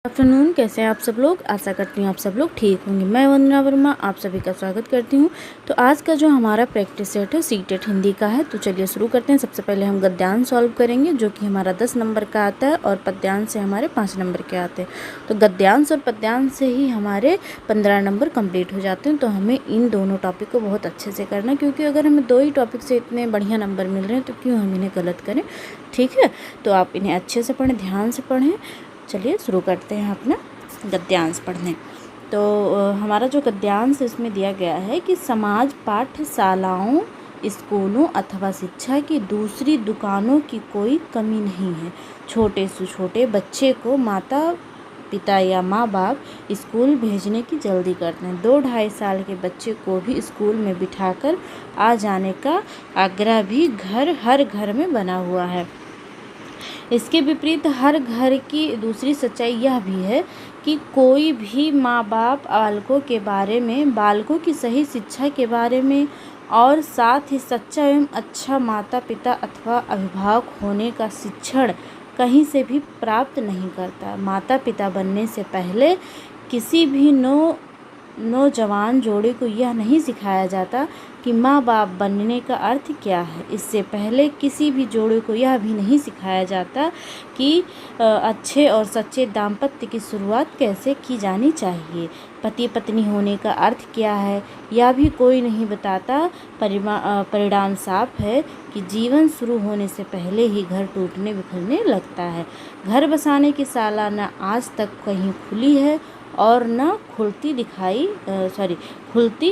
Afternoon, कैसे हैं आप सब लोग। आशा करती हूँ आप सब लोग ठीक होंगे। मैं वंदना वर्मा आप सभी का स्वागत करती हूँ। तो आज का जो हमारा प्रैक्टिस सेट है सीटेट हिंदी का है। तो चलिए शुरू करते हैं। सबसे पहले हम गद्यांश सॉल्व करेंगे जो कि हमारा 10 नंबर का आता है और पद्यांश से हमारे 5 नंबर के आते हैं। तो गद्यांश और पद्यांश से ही हमारे 15 नंबर कंप्लीट हो जाते हैं। तो हमें इन दोनों टॉपिक को बहुत अच्छे से करना है, क्योंकि अगर हमें 2 ही टॉपिक से इतने बढ़िया नंबर मिल रहे हैं तो क्यों हम इन्हें गलत करें। ठीक है, तो आप इन्हें अच्छे से पढ़ें, ध्यान से पढ़ें। चलिए शुरू करते हैं अपना गद्यांश पढ़ने। तो हमारा जो गद्यांश इसमें दिया गया है कि समाज पाठशालाओं, स्कूलों अथवा शिक्षा की दूसरी दुकानों की कोई कमी नहीं है। छोटे से छोटे बच्चे को माता पिता या माँ बाप स्कूल भेजने की जल्दी करते हैं। 2-2.5 साल के बच्चे को भी स्कूल में बिठाकर आ जाने का आग्रह भी हर घर में बना हुआ है। इसके विपरीत हर घर की दूसरी सच्चाई यह भी है कि कोई भी माँ बाप बालकों की सही शिक्षा के बारे में और साथ ही सच्चा एवं अच्छा माता पिता अथवा अभिभावक होने का शिक्षण कहीं से भी प्राप्त नहीं करता। माता पिता बनने से पहले किसी भी नौजवान जोड़े को यह नहीं सिखाया जाता कि माँ बाप बनने का अर्थ क्या है। इससे पहले किसी भी जोड़े को यह भी नहीं सिखाया जाता कि अच्छे और सच्चे दाम्पत्य की शुरुआत कैसे की जानी चाहिए। पति पत्नी होने का अर्थ क्या है यह भी कोई नहीं बताता। परिणाम साफ है कि जीवन शुरू होने से पहले ही घर टूटने बिखरने लगता है। घर बसाने की साला न आज तक कहीं खुली है और न खुलती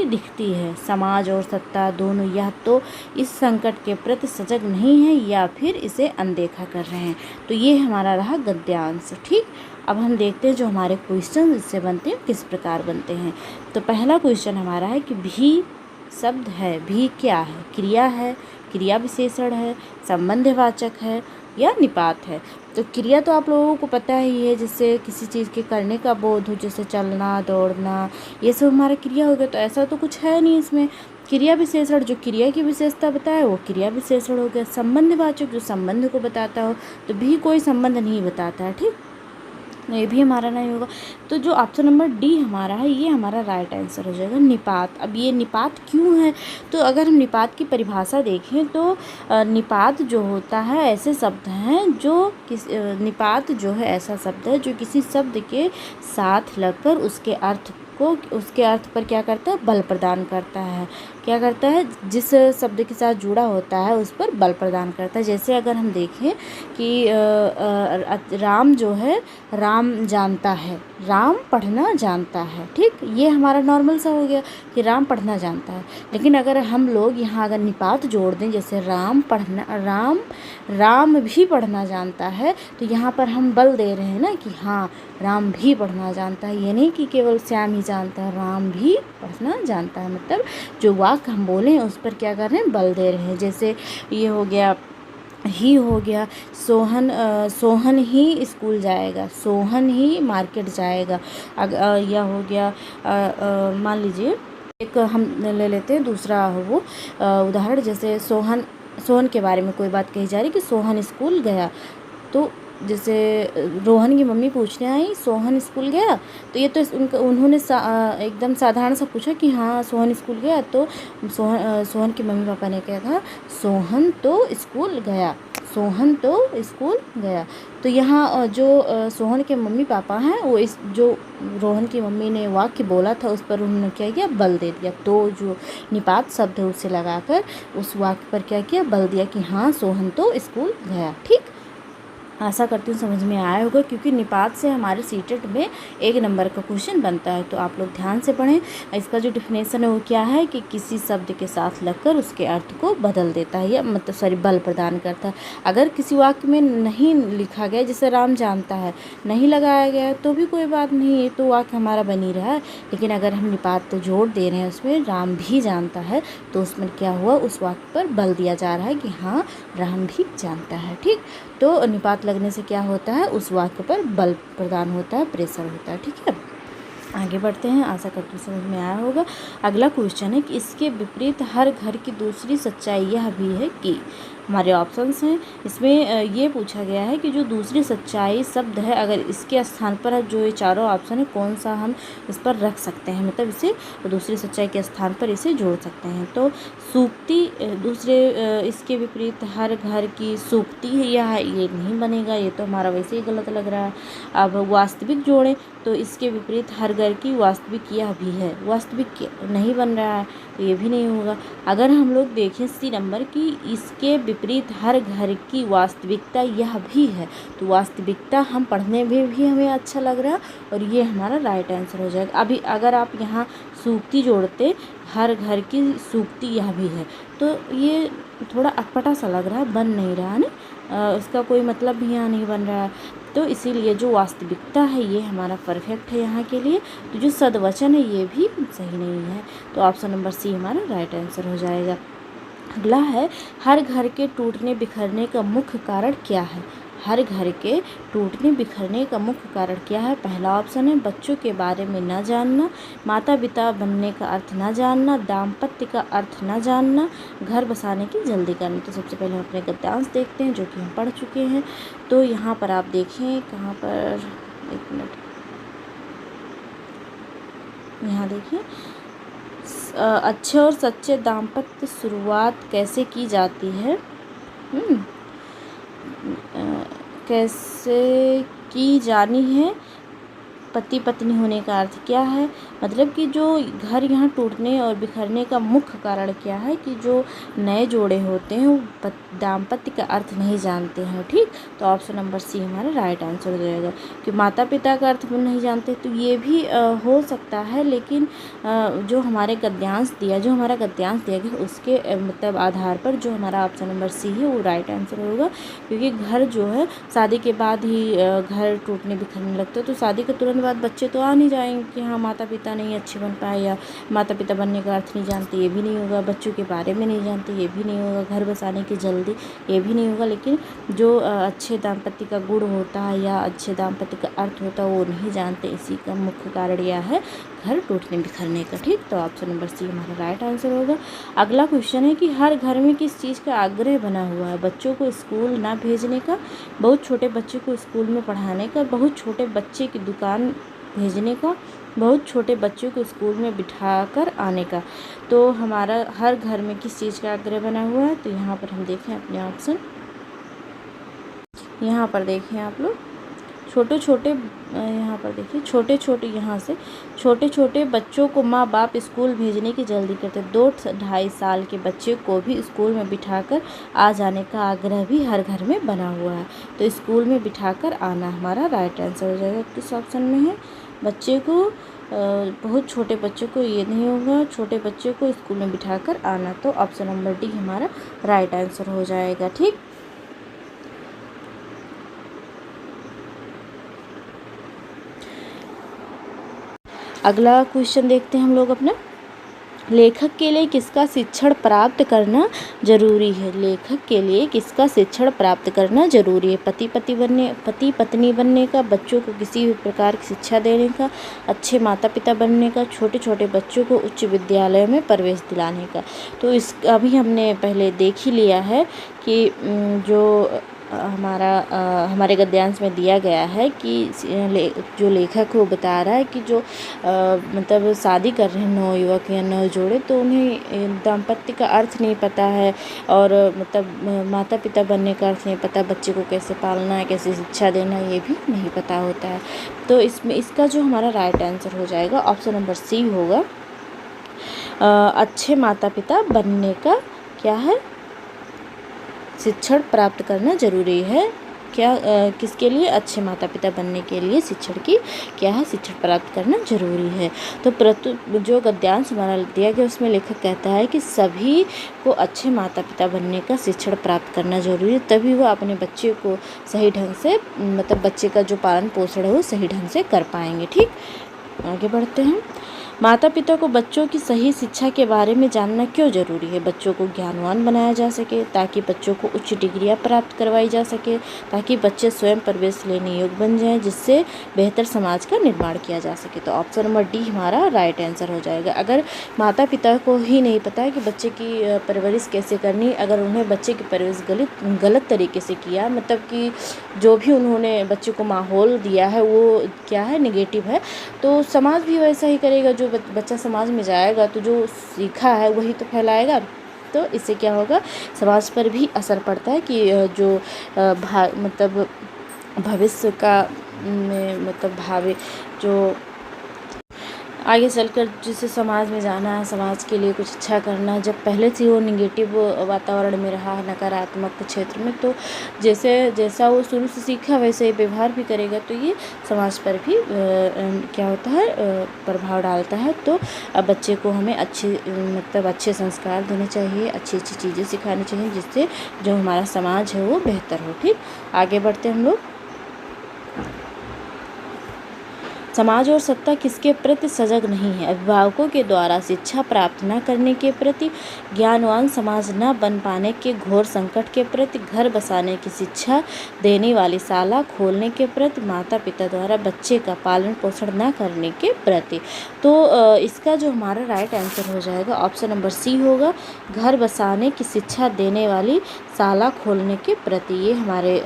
दिखती है। समाज और सत्ता दोनों या तो इस संकट के प्रति सजग नहीं है या फिर इसे अनदेखा कर रहे हैं। तो ये हमारा रहा गद्यांश। ठीक, अब हम देखते हैं जो हमारे क्वेश्चन इससे बनते हैं किस प्रकार बनते हैं। तो पहला क्वेश्चन हमारा है कि भी शब्द है। भी क्या है? क्रिया है, क्रिया विशेषण है, संबंधवाचक है या निपात है। तो क्रिया तो आप लोगों को पता ही है, जिससे किसी चीज़ के करने का बोध हो, जैसे चलना दौड़ना, ये सब हमारा क्रिया हो गया। तो ऐसा तो कुछ है नहीं इसमें। क्रिया विशेषण जो क्रिया की विशेषता बताए वो क्रिया विशेषण हो गया। संबंधवाचक जो संबंध को बताता हो, तो भी कोई संबंध नहीं बताता है। ठीक, ये भी हमारा नहीं होगा। तो जो ऑप्शन नंबर डी हमारा है ये हमारा राइट आंसर हो जाएगा, निपात। अब ये निपात क्यों है? तो अगर हम निपात की परिभाषा देखें तो निपात जो होता है ऐसे शब्द हैं जो निपात जो है ऐसा शब्द है जो किसी शब्द के साथ लगकर उसके अर्थ पर क्या करता है? बल प्रदान करता है। क्या करता है? जिस शब्द के साथ जुड़ा होता है उस पर बल प्रदान करता है। जैसे अगर हम देखें कि राम जो है, राम जानता है, राम पढ़ना जानता है। ठीक, ये हमारा नॉर्मल सा हो गया कि राम पढ़ना जानता है। लेकिन अगर हम लोग यहाँ अगर निपात जोड़ दें, जैसे राम भी पढ़ना जानता है, तो यहाँ पर हम बल दे रहे हैं ना कि हाँ राम भी पढ़ना जानता है। ये नहीं कि केवल श्याम ही जानता है, राम भी पढ़ना जानता है। मतलब जो वाक्य हम बोले हैं उस पर क्या कर रहे हैं? बल दे रहे हैं। जैसे ये हो गया, ही हो गया, सोहन ही स्कूल जाएगा, सोहन ही मार्केट जाएगा। यह हो गया, मान लीजिए एक हम ले लेते हैं दूसरा वो उदाहरण। जैसे सोहन के बारे में कोई बात कही जा रही कि सोहन स्कूल गया। तो जैसे रोहन की मम्मी पूछने आई सोहन स्कूल गया, तो ये तो उन्होंने एकदम साधारण सा पूछा कि हाँ सोहन स्कूल गया। तो सोहन के मम्मी पापा ने क्या कहा? सोहन तो स्कूल गया, सोहन तो स्कूल गया। तो यहाँ जो सोहन के मम्मी पापा हैं वो इस जो रोहन की मम्मी ने वाक्य बोला था उस पर उन्होंने क्या किया? बल दे दिया। तो जो निपात शब्द है उससे लगाकर उस वाक्य पर क्या किया? बल दिया कि हाँ सोहन तो स्कूल गया। ठीक, आशा करती हूँ समझ में आया होगा, क्योंकि निपात से हमारे सीटेट में 1 नंबर का क्वेश्चन बनता है। तो आप लोग ध्यान से पढ़ें। इसका जो डिफिनेशन है वो क्या है कि किसी शब्द के साथ लगकर उसके अर्थ को बदल देता है या बल प्रदान करता है। अगर किसी वाक्य में नहीं लिखा गया, जैसे राम जानता है, नहीं लगाया गया तो भी कोई बात नहीं, ये तो वाक्य हमारा बन ही रहा है। लेकिन अगर हम निपात तो जोड़ दे रहे हैं उसमें, राम भी जानता है, तो उसमें क्या हुआ? उस वाक्य पर बल दिया जा रहा है कि हाँ राम भी जानता है। ठीक, तो निपात लगने से क्या होता है? उस वाक्य पर बल प्रदान होता है, प्रेशर होता है। ठीक है, आगे बढ़ते हैं। आशा करती हूँ समझ में आया होगा। अगला क्वेश्चन है कि इसके विपरीत हर घर की दूसरी सच्चाई यह भी है कि हमारे ऑप्शंस हैं। इसमें ये पूछा गया है कि जो दूसरी सच्चाई शब्द है, अगर इसके स्थान पर जो ये चारों ऑप्शन है कौन सा हम इस पर रख सकते हैं, मतलब इसे दूसरी सच्चाई के स्थान पर इसे जोड़ सकते हैं। तो सूक्ति दूसरे इसके विपरीत हर घर की सूक्ति है, यह ये नहीं बनेगा, ये तो हमारा वैसे ही गलत लग रहा है। अब वास्तविक जोड़ें तो इसके विपरीत हर घर की वास्तविक यह भी है, वास्तविक नहीं बन रहा है तो ये भी नहीं होगा। अगर हम लोग देखें सी नंबर की इसके विपरीत हर घर की वास्तविकता यह भी है, तो वास्तविकता हम पढ़ने में भी हमें अच्छा लग रहा है और ये हमारा राइट आंसर हो जाएगा। अभी अगर आप यहाँ सूक्ति जोड़ते हर घर की सूक्ति यह भी है, तो ये थोड़ा अटपटा सा लग रहा है, बन नहीं रहा है ना, इसका कोई मतलब भी यहाँ नहीं बन रहा है। तो इसीलिए जो वास्तविकता है ये हमारा परफेक्ट है यहाँ के लिए। तो जो सदवचन है ये भी सही नहीं है, तो ऑप्शन नंबर सी हमारा राइट आंसर हो जाएगा। अगला है हर घर के टूटने बिखरने का मुख्य कारण क्या है। हर घर के टूटने बिखरने का मुख्य कारण क्या है। पहला ऑप्शन है बच्चों के बारे में न जानना, माता पिता बनने का अर्थ न जानना, दाम्पत्य का अर्थ न जानना, घर बसाने की जल्दी करना। तो सबसे पहले हम अपने गद्यांश देखते हैं जो कि हम पढ़ चुके हैं। तो यहाँ पर आप देखें कहाँ पर, एक मिनट, यहाँ देखिए, अच्छे और सच्चे दाम्पत्य शुरुआत कैसे की जाती है, कैसे की जानी है। पति पत्नी होने का अर्थ क्या है, मतलब कि जो घर यहाँ टूटने और बिखरने का मुख्य कारण क्या है कि जो नए जोड़े होते हैं वो दाम्पत्य का अर्थ नहीं जानते हैं। ठीक, तो ऑप्शन नंबर सी हमारा राइट आंसर हो जाएगा कि माता पिता का अर्थ वो नहीं जानते। तो ये भी हो सकता है, लेकिन जो हमारे गद्यांश दिया गया उसके मतलब आधार पर जो हमारा ऑप्शन नंबर सी है वो राइट आंसर होगा, क्योंकि घर जो है शादी के बाद ही घर टूटने बिखरने लगता है। तो शादी के तुरंत बाद बच्चे तो आ नहीं जाएंगे कि हाँ माता पिता नहीं अच्छे बन पाए या माता पिता बनने का अर्थ नहीं जानते, ये भी नहीं होगा। बच्चों के बारे में नहीं जानते, ये भी नहीं होगा। घर बसाने की जल्दी, ये भी नहीं होगा। लेकिन जो अच्छे दाम्पत्य का गुण होता है या अच्छे दाम्पत्य का अर्थ होता है वो नहीं जानते, इसी का मुख्य कारण यह है घर टूटने बिखरने का। ठीक, तो ऑप्शन नंबर सी हमारा राइट आंसर होगा। अगला क्वेश्चन है कि हर घर में किस चीज़ का आग्रह बना हुआ है। बच्चों को स्कूल ना भेजने का, बहुत छोटे बच्चे को स्कूल में पढ़ाने का, बहुत छोटे बच्चे की दुकान भेजने का, बहुत छोटे बच्चों को स्कूल में बिठाकर आने का। तो हमारा हर घर में किस चीज़ का आग्रह बना हुआ है, तो यहाँ पर हम देखें अपने ऑप्शन, यहाँ पर देखें आप लोग छोटे छोटे, यहाँ पर देखिए छोटे छोटे बच्चों को माँ बाप स्कूल भेजने की जल्दी करते। 2-2.5 साल के बच्चे को भी स्कूल में बिठाकर आ जाने का आग्रह भी हर घर में बना हुआ है। तो स्कूल में बिठाकर आना हमारा राइट आंसर हो जाएगा। किस ऑप्शन में है, बच्चे को बहुत छोटे बच्चे को ये नहीं होगा, छोटे बच्चे को स्कूल में बिठाकर आना। तो ऑप्शन नंबर डी हमारा राइट आंसर हो जाएगा। ठीक, अगला क्वेश्चन देखते हैं हम लोग अपना। लेखक के लिए किसका शिक्षण प्राप्त करना जरूरी है। लेखक के लिए किसका शिक्षण प्राप्त करना जरूरी है। पति पत्नी बनने का, बच्चों को किसी भी प्रकार की शिक्षा देने का, अच्छे माता पिता बनने का, छोटे छोटे बच्चों को उच्च विद्यालय में प्रवेश दिलाने का। तो इस अभी हमने पहले देख ही लिया है कि जो हमारे गद्यांश में दिया गया है कि जो लेखक वो बता रहा है कि जो मतलब शादी कर रहे हैं नवयुवक या नव जोड़े, तो उन्हें दाम्पत्य का अर्थ नहीं पता है और मतलब माता पिता बनने का अर्थ नहीं पता, बच्चे को कैसे पालना है, कैसे शिक्षा देना है, ये भी नहीं पता होता है। तो इसमें इसका जो हमारा राइट आंसर हो जाएगा ऑप्शन नंबर सी होगा। अच्छे माता पिता बनने का क्या है, शिक्षण प्राप्त करना जरूरी है। क्या किसके लिए, अच्छे माता पिता बनने के लिए शिक्षण की क्या है, शिक्षण प्राप्त करना जरूरी है। तो जो गद्यांश हमारा दिया गया उसमें लेखक कहता है कि सभी को अच्छे माता पिता बनने का शिक्षण प्राप्त करना जरूरी है, तभी वह अपने बच्चे को सही ढंग से मतलब बच्चे का जो पालन पोषण है वो सही ढंग से कर पाएंगे। ठीक, आगे बढ़ते हैं। माता पिता को बच्चों की सही शिक्षा के बारे में जानना क्यों जरूरी है? बच्चों को ज्ञानवान बनाया जा सके, ताकि बच्चों को उच्च डिग्रियां प्राप्त करवाई जा सके, ताकि बच्चे स्वयं प्रवेश लेने योग्य बन जाएं, जिससे बेहतर समाज का निर्माण किया जा सके। तो ऑप्शन नंबर डी हमारा राइट आंसर हो जाएगा। अगर माता पिता को ही नहीं पता है कि बच्चे की परवरिश कैसे करनी, अगर उन्हें बच्चे की परवरिश गलत तरीके से किया, मतलब कि जो भी उन्होंने बच्चे को माहौल दिया है वो क्या है, नेगेटिव है, तो समाज भी वैसा ही करेगा। जो बच्चा समाज में जाएगा तो जो सीखा है वही तो फैलाएगा। तो इससे क्या होगा, समाज पर भी असर पड़ता है कि जो मतलब भविष्य का मतलब भावी जो आगे चलकर जिसे समाज में जाना है, समाज के लिए कुछ अच्छा करना है, जब पहले से वो निगेटिव वातावरण में रहा है, नकारात्मक क्षेत्र में, तो जैसा वो शुरू से सीखा वैसे ही व्यवहार भी करेगा, तो ये समाज पर भी क्या होता है, प्रभाव डालता है। तो अब बच्चे को हमें अच्छे संस्कार देने चाहिए, अच्छी अच्छी चीज़ें सिखानी चाहिए, जिससे जो हमारा समाज है वो बेहतर हो। ठीक, आगे बढ़ते हम लोग। समाज और सत्ता किसके प्रति सजग नहीं है? अभिभावकों के द्वारा शिक्षा प्राप्त न करने के प्रति, ज्ञानवान समाज न बन पाने के घोर संकट के प्रति, घर बसाने की शिक्षा देने वाली शाला खोलने के प्रति, माता पिता द्वारा बच्चे का पालन पोषण न करने के प्रति। तो इसका जो हमारा राइट आंसर हो जाएगा ऑप्शन नंबर सी होगा, घर बसाने की शिक्षा देने वाली शाला खोलने के प्रति। ये हमारे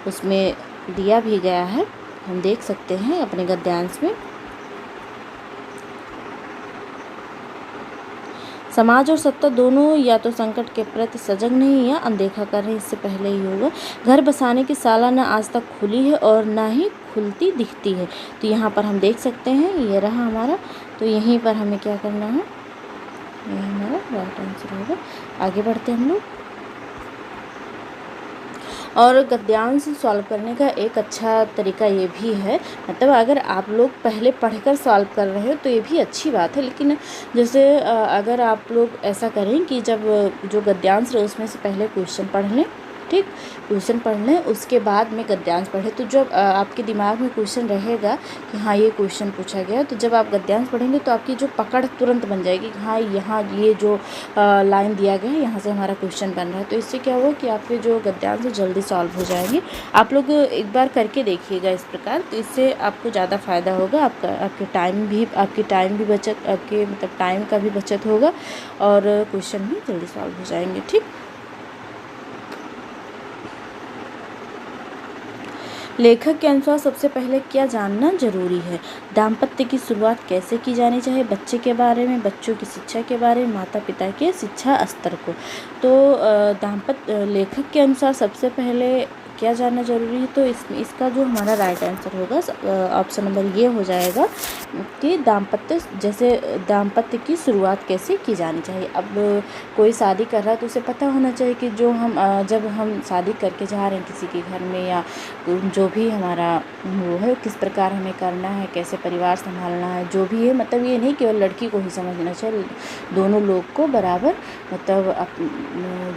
उसमें दिया भी गया है, हम देख सकते हैं अपने गद्यांश में। समाज और सत्ता दोनों या तो संकट के प्रति सजग नहीं या अनदेखा कर रहे हैं, इससे पहले ही होगा। घर बसाने की शाला न आज तक खुली है और ना ही खुलती दिखती है। तो यहाँ पर हम देख सकते हैं, ये रहा हमारा, तो यहीं पर हमें क्या करना है, ये हमारा राइट आंसर होगा। आगे बढ़ते हैं हम लोग। और गद्यांश सॉल्व करने का एक अच्छा तरीका ये भी है, मतलब अगर आप लोग पहले पढ़कर सॉल्व कर रहे हो तो ये भी अच्छी बात है, लेकिन जैसे अगर आप लोग ऐसा करें कि जब जो गद्यांश है उसमें से पहले क्वेश्चन पढ़ लें, ठीक, क्वेश्चन पढ़ लें, उसके बाद में गद्यांश पढ़ें, तो जब आपके दिमाग में क्वेश्चन रहेगा कि हाँ ये क्वेश्चन पूछा गया, तो जब आप गद्यांश पढ़ेंगे तो आपकी जो पकड़ तुरंत बन जाएगी कि हाँ यहाँ ये जो लाइन दिया गया है यहाँ से हमारा क्वेश्चन बन रहा है। तो इससे क्या होगा कि आपके जो गद्यांश है जल्दी सॉल्व हो जाएंगे। आप लोग एक बार करके देखिएगा इस प्रकार, तो इससे आपको ज़्यादा फ़ायदा होगा, आपकी टाइम भी बचत, आपके मतलब टाइम का भी बचत होगा और क्वेश्चन भी जल्दी सॉल्व हो जाएंगे। ठीक, लेखक के अनुसार सबसे पहले क्या जानना जरूरी है? दाम्पत्य की शुरुआत कैसे की जानी चाहिए? बच्चे के बारे में, बच्चों की शिक्षा के बारे में, माता पिता के शिक्षा स्तर को। तो लेखक के अनुसार सबसे पहले क्या जानना जरूरी है, तो इसका जो हमारा राइट आंसर होगा ऑप्शन नंबर ये हो जाएगा कि दाम्पत्य की शुरुआत कैसे की जानी चाहिए। अब कोई शादी कर रहा है तो उसे पता होना चाहिए कि जब हम शादी करके जा रहे हैं किसी के घर में, या जो भी हमारा वो है, किस प्रकार हमें करना है, कैसे परिवार संभालना है, जो भी है, मतलब ये नहीं केवल लड़की को ही समझना चाहिए, दोनों लोग को बराबर, मतलब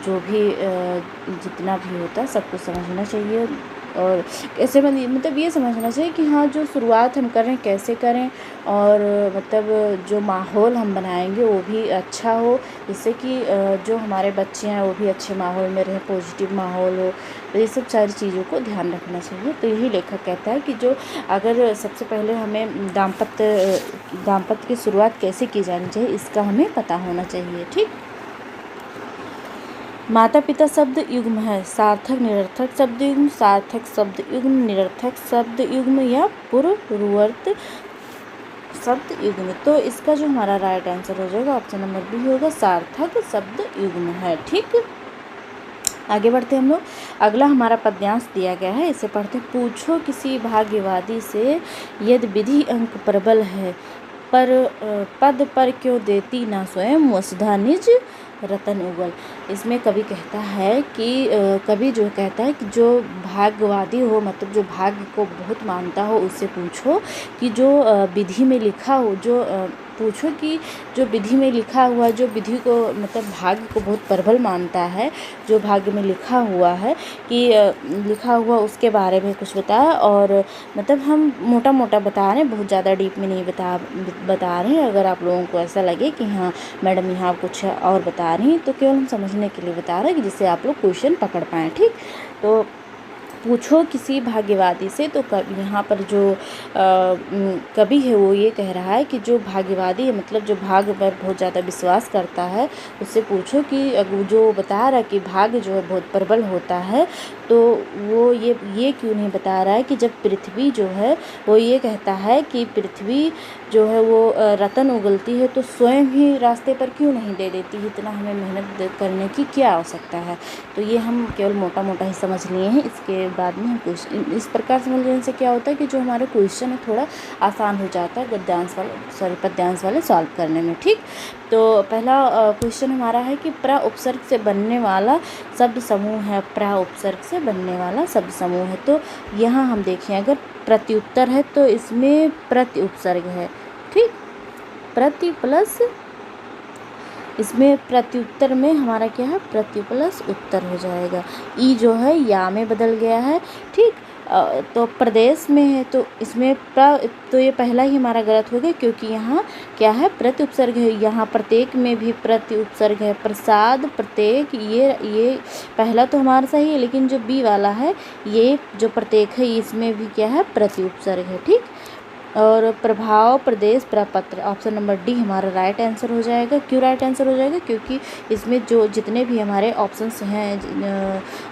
जो भी जितना भी होता है सबको समझना चाहिए। और कैसे मतलब ये समझना चाहिए कि हाँ जो शुरुआत हम कर रहे हैं कैसे करें, और मतलब जो माहौल हम बनाएंगे वो भी अच्छा हो, जिससे कि जो हमारे बच्चे हैं वो भी अच्छे माहौल में रहें, पॉजिटिव माहौल हो। तो ये सब सारी चीज़ों को ध्यान रखना चाहिए। तो यही लेखक कहता है कि जो अगर सबसे पहले हमें दाम्पत्य की शुरुआत कैसे की जानी चाहिए इसका हमें पता होना चाहिए। ठीक, माता पिता शब्द युग्म है, सार्थक निरर्थक शब्द युग्म, सार्थक शब्द युग्म, निरर्थक शब्द युग्म या पूर्ववर्त शब्द युग्म। तो इसका जो हमारा राइट आंसर हो जाएगा ऑप्शन नंबर बी होगा, सार्थक शब्द युग्म है। ठीक, आगे बढ़ते हैं हम लोग। अगला हमारा पद्यांश दिया गया है, इसे पढ़ते हैं। पूछो किसी भाग्यवादी से, यदि विधि अंक प्रबल है, पर पद पर क्यों देती ना स्वयं वसुधा निज रतन उगल। इसमें कवि कहता है कि कवि जो कहता है कि जो भाग्यवादी हो, मतलब जो भाग्य को बहुत मानता हो, उससे पूछो कि जो विधि में लिखा हो, जो पूछो कि जो विधि में लिखा हुआ, जो विधि को मतलब भाग्य को बहुत प्रबल मानता है, जो भाग्य में लिखा हुआ है कि लिखा हुआ उसके बारे में कुछ बताया। और मतलब हम मोटा मोटा बता रहे हैं, बहुत ज़्यादा डीप में नहीं बता रहे हैं। अगर आप लोगों को ऐसा लगे कि हाँ मैडम यहाँ कुछ और बता रही हैं, तो केवल हम समझने के लिए बता रहे हैं कि जिससे आप लोग क्वेश्चन पकड़ पाएँ। ठीक, तो पूछो किसी भाग्यवादी से। तो यहाँ पर जो कवि है वो ये कह रहा है कि जो भाग्यवादी है, मतलब जो भाग्य पर बहुत ज़्यादा विश्वास करता है, उससे पूछो कि जो बता रहा है कि भाग्य जो है बहुत प्रबल होता है, तो वो ये क्यों नहीं बता रहा है कि जब पृथ्वी जो है वो ये कहता है कि पृथ्वी जो है वो रतन उगलती है, तो स्वयं ही रास्ते पर क्यों नहीं दे देती है? इतना हमें मेहनत करने की क्या आवश्यकता है? तो ये हम केवल मोटा मोटा ही समझ लिए हैं। इसके बाद में हम क्वेश्चन इस प्रकार समझ लेने से क्या होता है कि जो हमारे क्वेश्चन है थोड़ा आसान हो जाता है पद्यांश वाले सॉल्व करने में। ठीक, तो पहला क्वेश्चन हमारा है कि प्रा उपसर्ग से बनने वाला शब्द समूह है। प्रा उपसर्ग से बनने वाला शब्द समूह है। तो यहाँ हम देखें, अगर प्रत्युत्तर है तो इसमें प्रति उपसर्ग है। ठीक, प्रति प्लस, इसमें प्रत्युत्तर में हमारा क्या है, प्रति प्लस उत्तर हो जाएगा। ई जो है या में बदल गया है। ठीक, तो प्रदेश में है तो इसमें तो ये पहला ही हमारा गलत हो गया, क्योंकि यहाँ क्या है, प्रति उपसर्ग है। यहाँ प्रत्येक में भी प्रति उपसर्ग है। प्रसाद, प्रत्येक, ये पहला तो हमारा सही है, लेकिन जो बी वाला है ये जो प्रत्येक है इसमें भी क्या है, प्रति उपसर्ग है। ठीक, और प्रभाव, प्रदेश, प्रपत्र, ऑप्शन नंबर डी हमारा राइट आंसर हो जाएगा। क्यों राइट आंसर हो जाएगा? क्योंकि इसमें जो जितने भी हमारे ऑप्शंस हैं,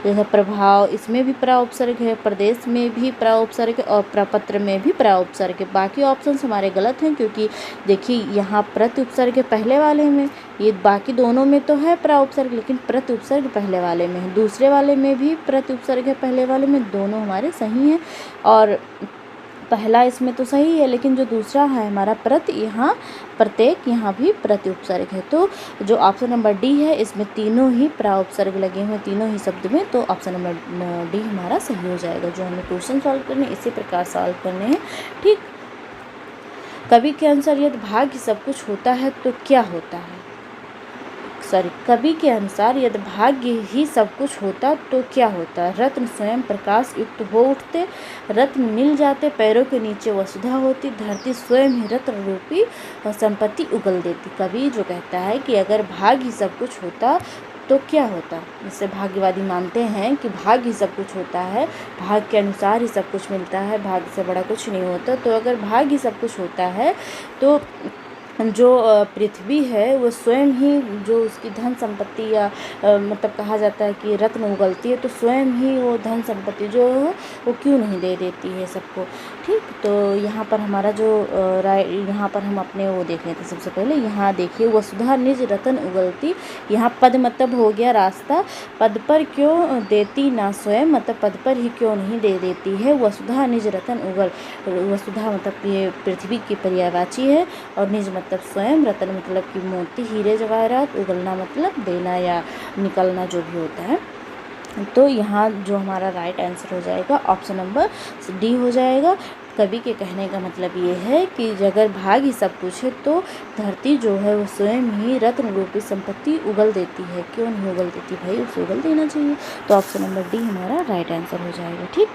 जैसे प्रभाव, इसमें भी प्रा उपसर्ग है, प्रदेश में भी प्रा उपसर्ग है, और प्रपत्र में भी प्रा उपसर्ग है। बाकी ऑप्शंस हमारे गलत हैं, क्योंकि देखिए यहाँ प्रति उपसर्ग है पहले वाले में, ये बाकी दोनों में तो है प्रा उपसर्ग, लेकिन प्रति उपसर्ग पहले वाले में है। दूसरे वाले में भी प्रति उपसर्ग है पहले वाले में, दोनों हमारे सही हैं। और पहला इसमें तो सही है, लेकिन जो दूसरा है हमारा प्रति, यहाँ प्रत्येक, यहाँ भी प्रति उपसर्ग है। तो जो ऑप्शन नंबर डी है इसमें तीनों ही प्रा उपसर्ग लगे हुए हैं, तीनों ही शब्द में। तो ऑप्शन नंबर डी हमारा सही हो जाएगा। जो हमें क्वेश्चन सॉल्व करने इसी प्रकार सॉल्व करने हैं। ठीक, कवि के अनुसार यदि भाग्य सब कुछ होता है तो क्या होता है? कवि के अनुसार यदि भाग्य ही सब कुछ होता तो क्या होता? रत्न स्वयं प्रकाश युक्त हो उठते, रत्न मिल जाते पैरों के नीचे वसुधा होती, धरती स्वयं ही रत्न रूपी संपत्ति उगल देती। कवि जो कहता है कि अगर भाग्य ही सब कुछ होता तो क्या होता? जिससे भाग्यवादी मानते हैं कि भाग्य ही सब कुछ होता है, भाग्य के अनुसार ही सब कुछ मिलता है, भाग्य से बड़ा कुछ नहीं होता। तो अगर भाग्य ही सब कुछ होता है तो जो पृथ्वी है वो स्वयं ही, जो उसकी धन संपत्ति या मतलब कहा जाता है कि रत्न उगलती है, तो स्वयं ही वो धन संपत्ति जो है वो क्यों नहीं दे देती है सबको? ठीक, तो यहाँ पर हमारा जो यहाँ पर हम अपने वो देख लेते हैं। सबसे पहले यहाँ देखिए, वसुधा निज रतन उगलती, यहाँ पद मतलब हो गया रास्ता, पद पर क्यों देती ना स्वयं, मतलब पद पर ही क्यों नहीं दे देती है। वसुधा निज रतन उगल, वसुधा मतलब ये पृथ्वी की पर्यायवाची है, और निज मतलब स्वयं, रतन मतलब कि मोती, हीरे जवाहरात, उगलना मतलब देना या निकलना जो भी होता है। तो यहाँ जो हमारा राइट आंसर हो जाएगा ऑप्शन नंबर डी हो जाएगा। कवि के कहने का मतलब ये है कि अगर भाग ही सब कुछ है तो धरती जो है वो स्वयं ही रत्न रूपी संपत्ति उगल देती है। क्यों नहीं उगल देती भाई, उसे उगल देना चाहिए। तो ऑप्शन नंबर डी हमारा राइट आंसर हो जाएगा। ठीक,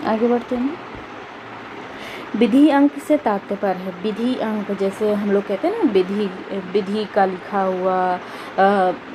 आगे बढ़ते हैं। विधि अंक से तात्पर्य है। विधि अंक जैसे हम लोग कहते हैं ना, विधि का लिखा हुआ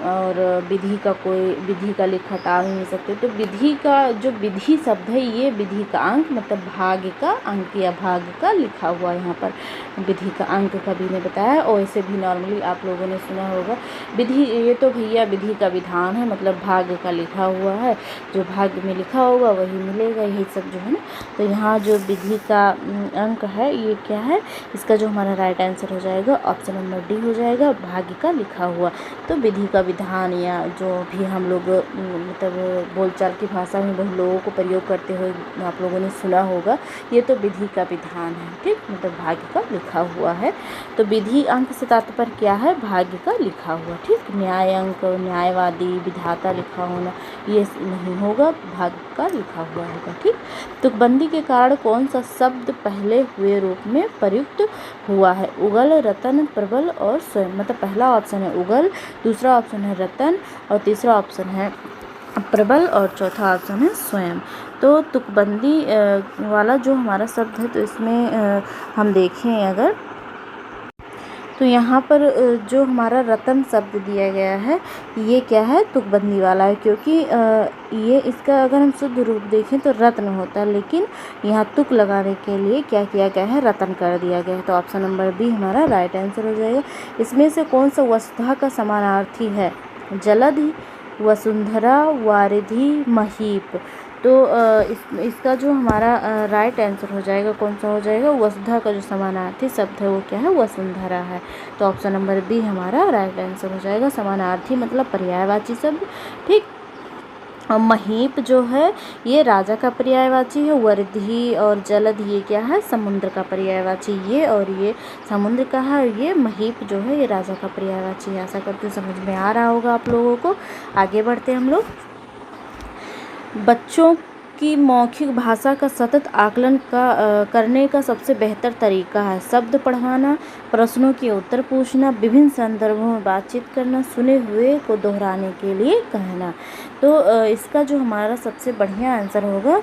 और विधि का लिखा टाल नहीं सकते। तो विधि का जो विधि शब्द है ये विधि का अंक मतलब भाग्य का अंक या भाग्य का लिखा हुआ, यहाँ पर विधि का अंक कभी ने बताया। और ऐसे भी नॉर्मली आप लोगों ने सुना होगा विधि, ये तो भैया विधि का विधान है, मतलब भाग्य का लिखा हुआ है, जो भाग्य में लिखा होगा वही मिलेगा, यही सब जो है ना। तो यहाँ जो विधि का अंक है ये क्या है, इसका जो हमारा राइट आंसर हो जाएगा ऑप्शन नंबर डी हो जाएगा, भाग्य का लिखा हुआ। तो तो विधि का विधान, या जो भी हम लोग मतलब बोलचाल की भाषा में बहुत लोगों को प्रयोग करते हुए आप लोगों ने सुना होगा, ये तो विधि का विधान है। ठीक, मतलब भाग्य का लिखा हुआ है। तो विधि अंक से तात्पर्य क्या है? भाग्य का लिखा हुआ। ठीक, न्याय अंक, न्यायवादी, विधाता लिखा होना ये नहीं होगा, भाग्य का लिखा हुआ होगा। ठीक, तुकबंदी के कारण कौन सा शब्द पहले हुए रूप में प्रयुक्त हुआ है? उगल, रतन, प्रबल और स्वयं। मतलब पहला ऑप्शन है उगल, दूसरा ऑप्शन है रतन और तीसरा ऑप्शन है प्रबल और चौथा ऑप्शन है स्वयं। तो तुकबंदी वाला जो हमारा शब्द है, तो इसमें हम देखें अगर, तो यहाँ पर जो हमारा रतन शब्द दिया गया है ये क्या है? तुकबंदी वाला है, क्योंकि ये इसका अगर हम शुद्ध रूप देखें तो रत्न होता है, लेकिन यहाँ तुक लगाने के लिए क्या किया गया है? रतन कर दिया गया है। तो ऑप्शन नंबर बी हमारा राइट आंसर हो जाएगा। इसमें से कौन सा वसुधा का समानार्थी है? जलधि, वसुंधरा, वारिधि, महीप। तो इसका जो हमारा राइट आंसर हो जाएगा, कौन सा हो जाएगा? वसुधा का जो समानार्थी शब्द है वो क्या है? वसुंधरा है। तो ऑप्शन नंबर बी हमारा राइट आंसर हो जाएगा। समानार्थी मतलब पर्यायवाची शब्द। ठीक, और महीप जो है ये राजा का पर्यायवाची है। वरिधि और जलध ये क्या है? समुद्र का पर्यायवाची। ये और ये समुद्र का है, ये महीप जो है ये राजा का पर्यायवाची है। आशा करते हैं समझ में आ रहा होगा आप लोगों को। आगे बढ़ते हैं हम लोग। बच्चों की मौखिक भाषा का सतत आकलन करने का सबसे बेहतर तरीका है? शब्द पढ़वाना, प्रश्नों के उत्तर पूछना, विभिन्न संदर्भों में बातचीत करना, सुने हुए को दोहराने के लिए कहना। तो इसका जो हमारा सबसे बढ़िया आंसर होगा,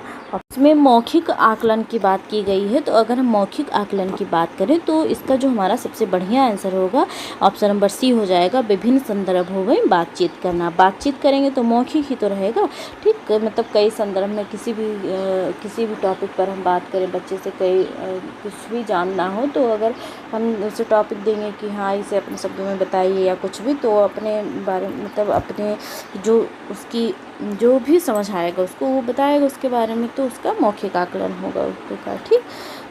इसमें मौखिक आकलन की बात की गई है। तो अगर हम मौखिक आकलन की बात करें तो इसका जो हमारा सबसे बढ़िया आंसर होगा ऑप्शन नंबर सी हो जाएगा। विभिन्न संदर्भों में बातचीत करना। बातचीत करेंगे तो मौखिक ही तो रहेगा। ठीक, मतलब कई संदर्भ में किसी भी टॉपिक पर हम बात करें, बच्चे से कुछ भी जानना हो, तो अगर हम उसे टॉपिक देंगे कि हाँ इसे अपने शब्दों में बताइए या कुछ भी, तो अपने बारे में मतलब अपने जो उसकी जो भी समझ आएगा उसको वो बताएगा उसके बारे में, तो उसका मौखिक आकलन होगा उस प्रकार। ठीक,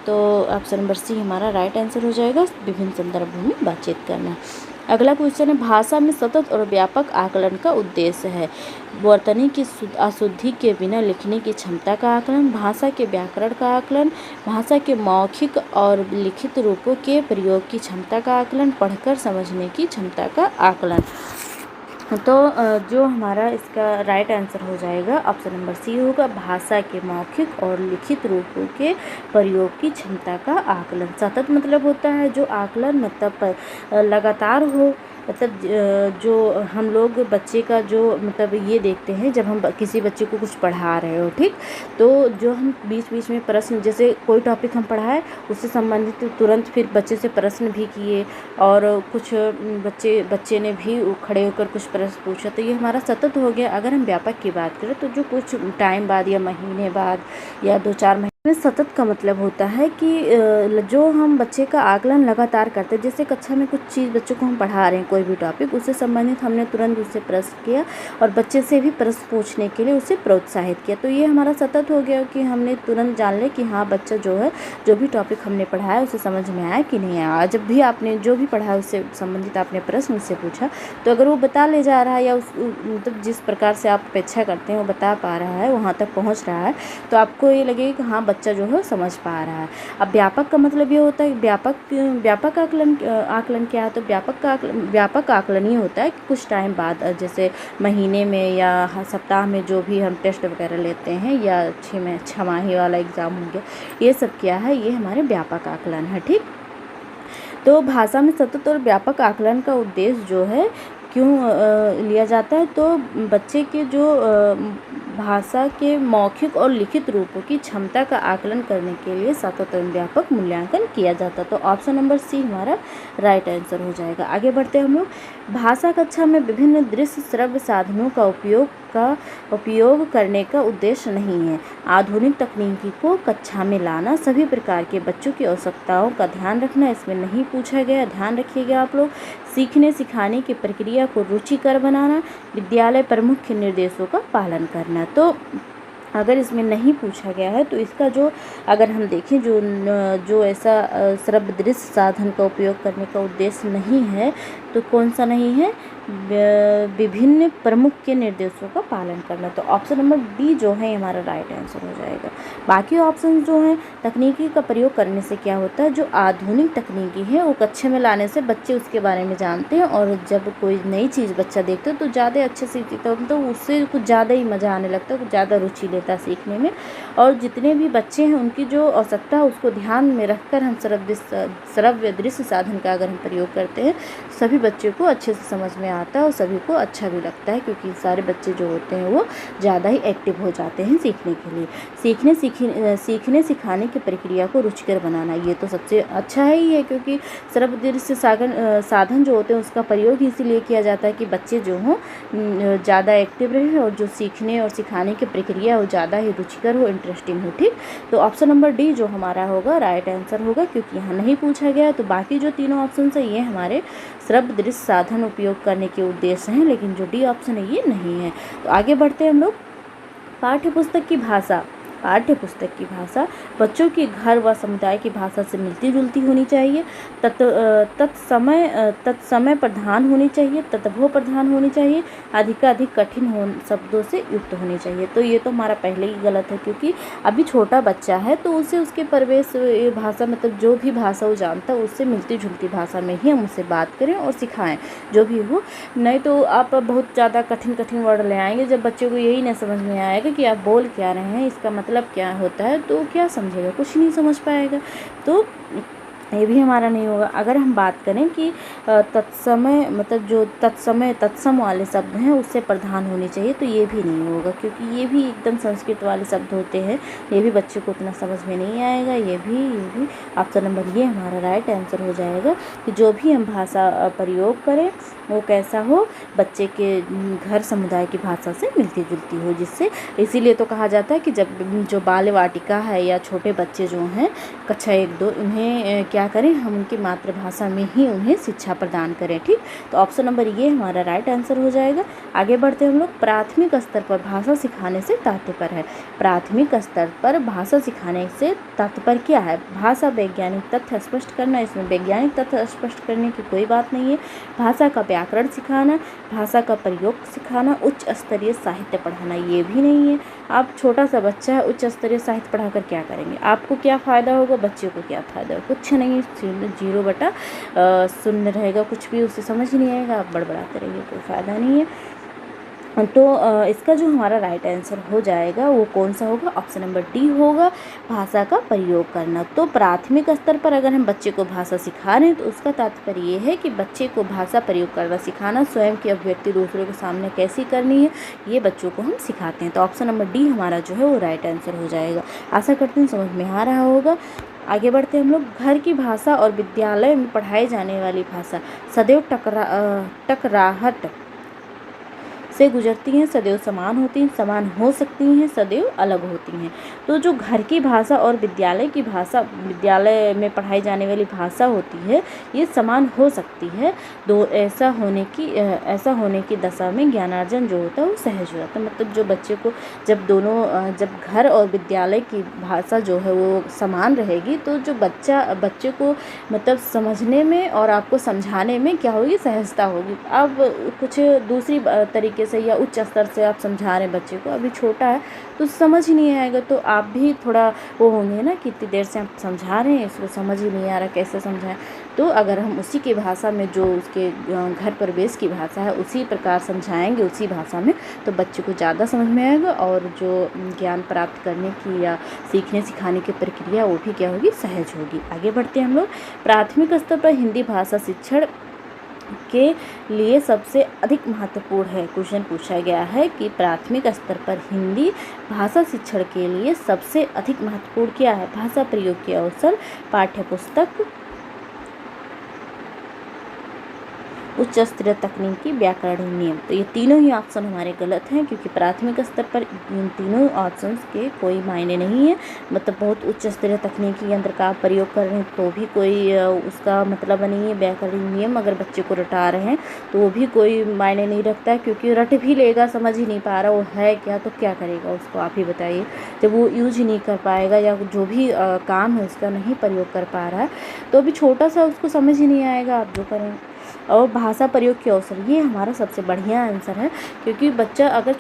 तो ऑप्शन नंबर सी हमारा राइट आंसर हो जाएगा। विभिन्न संदर्भों में बातचीत करना। अगला क्वेश्चन है, भाषा में सतत और व्यापक आकलन का उद्देश्य है? वर्तनी की अशुद्धि के बिना लिखने की क्षमता का आकलन, भाषा के व्याकरण का आकलन, भाषा के मौखिक और लिखित रूपों के प्रयोग की क्षमता का आकलन, पढ़कर समझने की क्षमता का आकलन। तो जो हमारा इसका राइट आंसर हो जाएगा ऑप्शन नंबर सी होगा। भाषा के मौखिक और लिखित रूपों के प्रयोग की क्षमता का आकलन। सतत मतलब होता है जो आकलन मतलब लगातार हो, मतलब जो हम लोग बच्चे का जो मतलब ये देखते हैं जब हम किसी बच्चे को कुछ पढ़ा रहे हो। ठीक, तो जो हम बीच बीच में प्रश्न, जैसे कोई टॉपिक हम पढ़ाए उससे संबंधित तुरंत फिर बच्चे से प्रश्न भी किए, और कुछ बच्चे ने भी खड़े होकर कुछ प्रश्न पूछा, तो ये हमारा सतत हो गया। अगर हम व्यापक की बात करें तो जो कुछ टाइम बाद या महीने बाद या 2-4 महीने में, सतत का मतलब होता है कि जो हम बच्चे का आकलन लगातार करते हैं। जैसे कक्षा में कुछ चीज़ बच्चों को हम पढ़ा रहे हैं, कोई भी टॉपिक, उससे संबंधित हमने तुरंत उससे प्रश्न किया और बच्चे से भी प्रश्न पूछने के लिए उसे प्रोत्साहित किया, तो ये हमारा सतत हो गया कि हमने तुरंत जान लिया कि हाँ बच्चा जो है जो भी टॉपिक हमने पढ़ाया उसे समझ में आया कि नहीं आया। जब भी आपने जो भी पढ़ा उससे संबंधित आपने प्रश्न उससे पूछा, तो अगर वो बता ले जा रहा है या उस मतलब जिस प्रकार से आप अपेक्षा करते हैं वो बता पा रहा है, वहाँ तक पहुँच रहा है, तो आपको ये लगेगा कि हाँ बच्चा जो है समझ पा रहा है। अब व्यापक का मतलब ये होता है, व्यापक आकलन क्या है? तो व्यापक आकलन ये होता है कि कुछ टाइम बाद, जैसे महीने में या सप्ताह में जो भी हम टेस्ट वगैरह लेते हैं, या 6 माही वाला एग्ज़ाम हो गया, ये सब क्या है? ये हमारे व्यापक आकलन है। ठीक, तो भाषा में सतत और व्यापक आकलन का उद्देश्य जो है क्यों लिया जाता है? तो बच्चे के जो भाषा के मौखिक और लिखित रूपों की क्षमता का आकलन करने के लिए सतत और व्यापक मूल्यांकन किया जाता है। तो ऑप्शन नंबर सी हमारा राइट आंसर हो जाएगा। आगे बढ़ते हैं हम लोग। भाषा कक्षा में विभिन्न दृश्य श्रव्य साधनों का उपयोग करने का उद्देश्य नहीं है। आधुनिक तकनीकी को कक्षा में लाना, सभी प्रकार के बच्चों की आवश्यकताओं का ध्यान रखना, इसमें नहीं पूछा गया, ध्यान रखिएगा आप लोग। सीखने सिखाने की प्रक्रिया को रुचिकर बनाना, विद्यालय प्रमुख निर्देशों का पालन करना। तो अगर इसमें नहीं पूछा गया है तो इसका जो अगर हम देखें जो ऐसा श्रव्य दृश्य साधन का उपयोग करने का उद्देश्य नहीं है, तो कौन सा नहीं है, विभिन्न प्रमुख के निर्देशों का पालन करना। तो ऑप्शन नंबर डी जो है हमारा राइट आंसर हो जाएगा। बाकी ऑप्शन जो हैं, तकनीकी का प्रयोग करने से क्या होता है, जो आधुनिक तकनीकी है वो कक्षा में लाने से बच्चे उसके बारे में जानते हैं, और जब कोई नई चीज़ बच्चा देखता है तो ज़्यादा अच्छे से सीखता है, तो उससे कुछ ज़्यादा ही मज़ा आने लगता है, कुछ ज़्यादा रुचि लेता है सीखने में। और जितने भी बच्चे हैं उनकी जो आवश्यकता है उसको ध्यान में रखकर हम श्रव्य दृश्य साधन का अगर हम प्रयोग करते हैं, सभी बच्चों को अच्छे से समझ में आता है और सभी को अच्छा भी लगता है, क्योंकि सारे बच्चे जो होते हैं वो ज़्यादा ही एक्टिव हो जाते हैं सीखने के लिए। सीखने सिखाने की प्रक्रिया को रुचिकर बनाना, ये तो सबसे अच्छा है ही है, क्योंकि श्रव्य दृश्य साधन जो होते हैं उसका प्रयोग इसीलिए किया जाता है कि बच्चे जो हों ज़्यादा एक्टिव रहे और जो सीखने और सिखाने की प्रक्रिया हो ज़्यादा ही रुचिकर हो, इंटरेस्टिंग हो। ठीक, तो ऑप्शन नंबर डी जो हमारा होगा राइट आंसर होगा, क्योंकि यहाँ नहीं पूछा गया। तो बाकी जो तीनों ऑप्शन है ये हमारे श्रव्य दृश्य साधन उपयोग करने के उद्देश्य हैं, लेकिन जो डी ऑप्शन है ये नहीं है। तो आगे बढ़ते हैं हम लोग। पाठ्यपुस्तक की भाषा बच्चों की घर व समुदाय की भाषा से मिलती जुलती होनी चाहिए, तत्समय प्रधान होनी चाहिए, तत्भव प्रधान होनी चाहिए, अधिकाधिक कठिन शब्दों से युक्त होनी चाहिए। तो ये तो हमारा पहले ही गलत है, क्योंकि अभी छोटा बच्चा है तो उसे उसके परिवेश भाषा मतलब जो भी भाषा वो जानता है उससे मिलती जुलती भाषा में ही हम उससे बात करें और सिखाएं जो भी हो। नहीं तो आप बहुत ज़्यादा कठिन वर्ड ले आएंगे, जब बच्चे को यही नहीं समझ में आएगा कि आप बोल क्या रहे हैं, इसका मतलब क्या होता है, तो क्या समझेगा, कुछ नहीं समझ पाएगा। तो ये भी हमारा नहीं होगा। अगर हम बात करें कि तत्समय मतलब जो तत्सम वाले शब्द हैं उससे प्रधान होनी चाहिए, तो ये भी नहीं होगा, क्योंकि ये भी एकदम संस्कृत वाले शब्द होते हैं, ये भी बच्चे को उतना समझ में नहीं आएगा। ये भी ऑप्शन नंबर ये हमारा राइट आंसर हो जाएगा कि जो भी हम भाषा प्रयोग करें वो कैसा हो, बच्चे के घर समुदाय की भाषा से मिलती जुलती हो, जिससे इसीलिए तो कहा जाता है कि जब जो बाल वाटिका है या छोटे बच्चे जो हैं कक्षा 1-2 इन्हें क्या करें, हम उनकी मातृभाषा में ही उन्हें शिक्षा प्रदान करें। ठीक, तो ऑप्शन नंबर ये हमारा राइट आंसर हो जाएगा। आगे बढ़ते हम लोग। प्राथमिक स्तर पर भाषा सिखाने से तात्पर्य है। प्राथमिक स्तर पर भाषा सिखाने से तात्पर्य क्या है? भाषा वैज्ञानिक तथ्य स्पष्ट करना, इसमें वैज्ञानिक तथ्य स्पष्ट करने की कोई बात नहीं है। भाषा का व्याकरण सिखाना, भाषा का प्रयोग सिखाना, उच्च स्तरीय साहित्य पढ़ाना, ये भी नहीं है। आप छोटा सा बच्चा है, उच्च स्तरीय साहित्य पढ़ाकर क्या करेंगे? आपको क्या फ़ायदा होगा, बच्चे को क्या फ़ायदा होगा? कुछ नहीं, 0/0 रहेगा, कुछ भी उसे समझ ही नहीं आएगा, आप बड़बड़ाते रहिए, कोई फ़ायदा नहीं है। तो इसका जो हमारा राइट आंसर हो जाएगा वो कौन सा होगा? ऑप्शन नंबर डी होगा, भाषा का प्रयोग करना। तो प्राथमिक स्तर पर अगर हम बच्चे को भाषा सिखा रहे हैं तो उसका तात्पर्य ये है कि बच्चे को भाषा प्रयोग करना सिखाना, स्वयं की अभिव्यक्ति दूसरों के सामने कैसी करनी है ये बच्चों को हम सिखाते हैं। तो ऑप्शन नंबर डी हमारा जो है वो राइट आंसर हो जाएगा। आशा करते हैं समझ में आ रहा होगा। आगे बढ़ते हैं हम लोग। घर की भाषा और विद्यालय में पढ़ाई जाने वाली भाषा सदैव टकराहट से गुजरती हैं, सदैव समान होती हैं, समान हो सकती हैं, सदैव अलग होती हैं। तो जो घर की भाषा और विद्यालय की भाषा, विद्यालय में पढ़ाई जाने वाली भाषा होती है ये समान हो सकती है। ऐसा होने की दशा में ज्ञानार्जन जो होता है वो सहज हो जाता है। मतलब जो बच्चे को जब घर और विद्यालय की भाषा जो है वो समान रहेगी तो जो बच्चे को मतलब समझने में और आपको समझाने में क्या होगी, सहजता होगी। अब कुछ दूसरी तरीके से या उच्च स्तर से आप समझा रहे हैं बच्चे को, अभी छोटा है तो समझ ही नहीं आएगा, तो आप भी थोड़ा वो होंगे ना कि इतनी देर से आप समझा रहे हैं, इसको समझ ही नहीं आ रहा कैसे समझाएं। तो अगर हम उसी की भाषा में जो उसके घर परिवेश की भाषा है उसी प्रकार समझाएंगे उसी भाषा में, तो बच्चे को ज़्यादा समझ में आएगा और जो ज्ञान प्राप्त करने की या सीखने सिखाने की प्रक्रिया वो भी क्या होगी, सहज होगी। आगे बढ़ते हैं हम लोग। प्राथमिक स्तर पर हिंदी भाषा शिक्षण के लिए सबसे अधिक महत्वपूर्ण है। क्वेश्चन पूछा गया है कि प्राथमिक स्तर पर हिंदी भाषा शिक्षण के लिए सबसे अधिक महत्वपूर्ण क्या है? भाषा प्रयोग के अवसर, पाठ्यपुस्तक, उच्च स्तरीय तकनीकी, व्याकरणिक नियम। तो ये तीनों ही ऑप्शन हमारे गलत हैं, क्योंकि प्राथमिक स्तर पर इन तीनों ऑप्शंस के कोई मायने नहीं है। मतलब बहुत उच्च स्तरीय तकनीकी यंत्र का आप प्रयोग कर रहे हैं तो भी कोई उसका मतलब नहीं है। व्याकरणिक नियम अगर बच्चे को रटा रहे हैं तो वो भी कोई मायने नहीं रखता है, क्योंकि रट भी लेगा, समझ ही नहीं पा रहा वो है क्या, तो क्या करेगा उसको आप ही बताइए। जब वो यूज ही नहीं कर पाएगा या जो भी काम है उसका नहीं प्रयोग कर पा रहा है तो अभी छोटा सा उसको समझ ही नहीं आएगा आप जो करें। और भाषा प्रयोग के अवसर, ये हमारा सबसे बढ़िया आंसर है, क्योंकि बच्चा अगर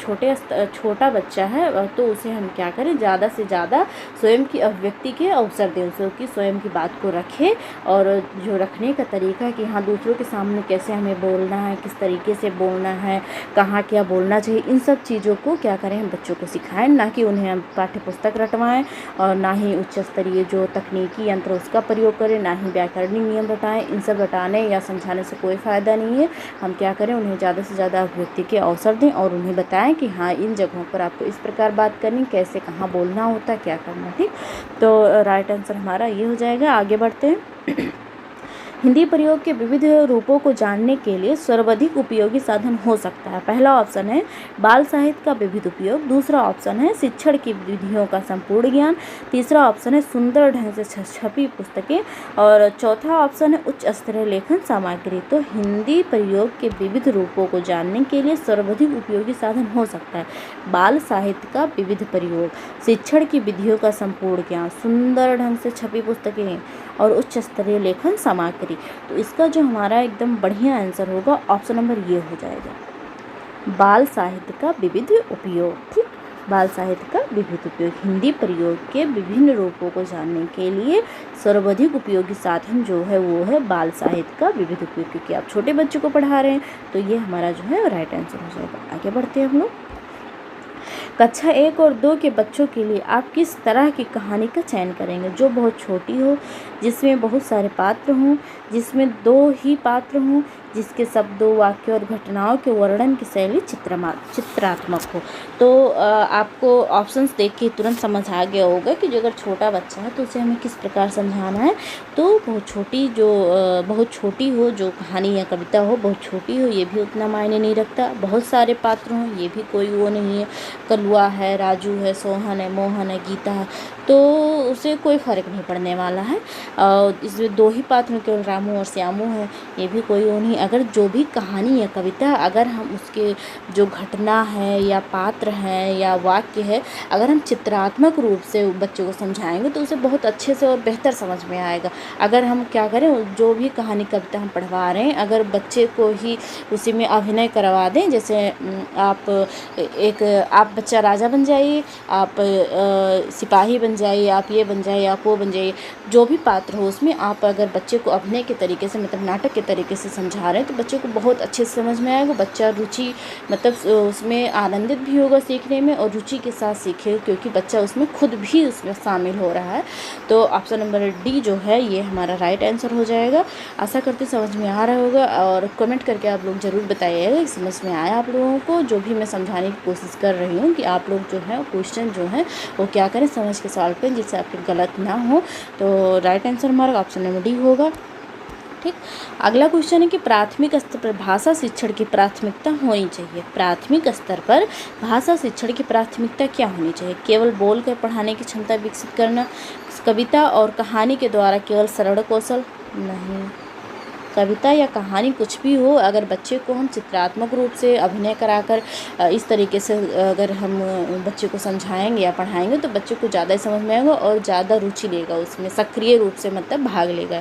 छोटा बच्चा है तो उसे हम क्या करें, ज़्यादा से ज़्यादा स्वयं की अभिव्यक्ति के अवसर दें, उसे कि स्वयं की बात को रखे, और जो रखने का तरीका कि हाँ दूसरों के सामने कैसे हमें बोलना है, किस तरीके से बोलना है, कहाँ क्या बोलना चाहिए, इन सब चीज़ों को क्या करें, हम बच्चों को सिखाएं, ना कि उन्हें हम पाठ्य पुस्तक रटवाएं, और ना ही उच्च स्तरीय जो तकनीकी यंत्र उसका प्रयोग करें, ना ही व्याकरणिक नियम रटाएं। इन सब रटाने या समझाने से कोई फ़ायदा नहीं है। हम क्या करें, उन्हें ज़्यादा से ज़्यादा अभिव्यक्ति के अवसर दें और उन्हें बताएं कि हाँ इन जगहों पर आपको इस प्रकार बात करनी, कैसे कहाँ बोलना होता है, क्या करना। ठीक, तो राइट आंसर हमारा ये हो जाएगा। आगे बढ़ते हैं। हिंदी प्रयोग के विविध रूपों को जानने के लिए सर्वाधिक उपयोगी साधन हो सकता है। पहला ऑप्शन है बाल साहित्य का विविध उपयोग, दूसरा ऑप्शन है शिक्षण की विधियों का संपूर्ण ज्ञान, तीसरा ऑप्शन है सुंदर ढंग से छपी पुस्तकें, और चौथा ऑप्शन है उच्च स्तरीय लेखन सामग्री। तो हिंदी प्रयोग के विविध रूपों को जानने के लिए सर्वाधिक उपयोगी साधन हो सकता है बाल साहित्य का विविध प्रयोग, शिक्षण की विधियों का संपूर्ण ज्ञान, सुंदर ढंग से छपी पुस्तकें और उच्च स्तरीय लेखन सामग्री। तो इसका जो हमारा एकदम बढ़िया आंसर होगा ऑप्शन नंबर ये हो जाएगा, बाल साहित्य का विविध उपयोग। ठीक, बाल साहित्य का विविध उपयोग, हिंदी प्रयोग के विभिन्न रूपों को जानने के लिए सर्वाधिक उपयोगी साधन जो है वो है बाल साहित्य का विविध उपयोग, क्योंकि आप छोटे बच्चों को पढ़ा रहे हैं, तो ये हमारा जो है राइट आंसर हो जाएगा। आगे बढ़ते हैं हम लोग। कक्षा 1 और 2 के बच्चों के लिए आप किस तरह की कहानी का चयन करेंगे, जो बहुत छोटी हो, जिसमें बहुत सारे पात्र हों, जिसमें 2 ही पात्र हों, जिसके शब्दों, वाक्यों और घटनाओं के वर्णन की शैली चित्रात्मक हो। तो आपको ऑप्शंस देख के तुरंत समझ आ गया होगा कि जो अगर छोटा बच्चा है तो उसे हमें किस प्रकार समझाना है। तो बहुत छोटी हो जो कहानी या कविता हो, बहुत छोटी हो ये भी उतना मायने नहीं रखता, बहुत सारे पात्र हों ये भी कोई वो नहीं है, कलुआ है, राजू है, सोहन है, मोहन है, गीता है, तो उसे कोई फ़र्क नहीं पड़ने वाला है। इसमें 2 ही पात्र केवल रामू और श्यामू हैं, ये भी कोई वो नहीं। अगर जो भी कहानी या कविता, अगर हम उसके जो घटना है या पात्र हैं या वाक्य है, अगर हम चित्रात्मक रूप से बच्चों को समझाएंगे तो उसे बहुत अच्छे से और बेहतर समझ में आएगा। अगर हम क्या करें, जो भी कहानी कविता हम पढ़वा रहे हैं, अगर बच्चे को ही उसी में अभिनय करवा दें, जैसे आप बच्चा राजा बन जाइए, आप सिपाही बन जाइए, आप ये बन जाइए, आप वो बन जाइए, जो भी पात्र हो उसमें आप अगर बच्चे को अभिनय के तरीके से, मतलब नाटक के तरीके से समझा रहे हैं, तो बच्चे को बहुत अच्छे से समझ में आएगा। बच्चा रुचि, मतलब उसमें आनंदित भी होगा सीखने में और रुचि के साथ सीखेगा, क्योंकि बच्चा उसमें खुद भी उसमें शामिल हो रहा है। तो ऑप्शन नंबर डी जो है ये हमारा राइट आंसर हो जाएगा। आशा करते समझ में आ रहा होगा, और कमेंट करके आप लोग ज़रूर बताइएगा कि समझ में आया आप लोगों को। जो भी मैं समझाने की कोशिश कर रही हूँ कि आप लोग जो है क्वेश्चन जो है वो क्या करें, समझ के सॉल्व करें, जिससे आपके गलत ना हो। तो राइट आंसर हमारा ऑप्शन नंबर डी होगा। ठीक, अगला क्वेश्चन है कि प्राथमिक स्तर पर भाषा शिक्षण की प्राथमिकता होनी चाहिए। प्राथमिक स्तर पर भाषा शिक्षण की प्राथमिकता क्या होनी चाहिए? केवल बोलकर पढ़ाने की क्षमता विकसित करना, कविता और कहानी के द्वारा केवल सरल कौशल? नहीं, कविता या कहानी कुछ भी हो, अगर बच्चे को हम चित्रात्मक रूप से अभिनय कराकर इस तरीके से अगर हम बच्चे को समझाएंगे या पढ़ाएंगे तो बच्चे को ज़्यादा समझ में आएगा और ज़्यादा रुचि लेगा उसमें, सक्रिय रूप से मतलब भाग लेगा।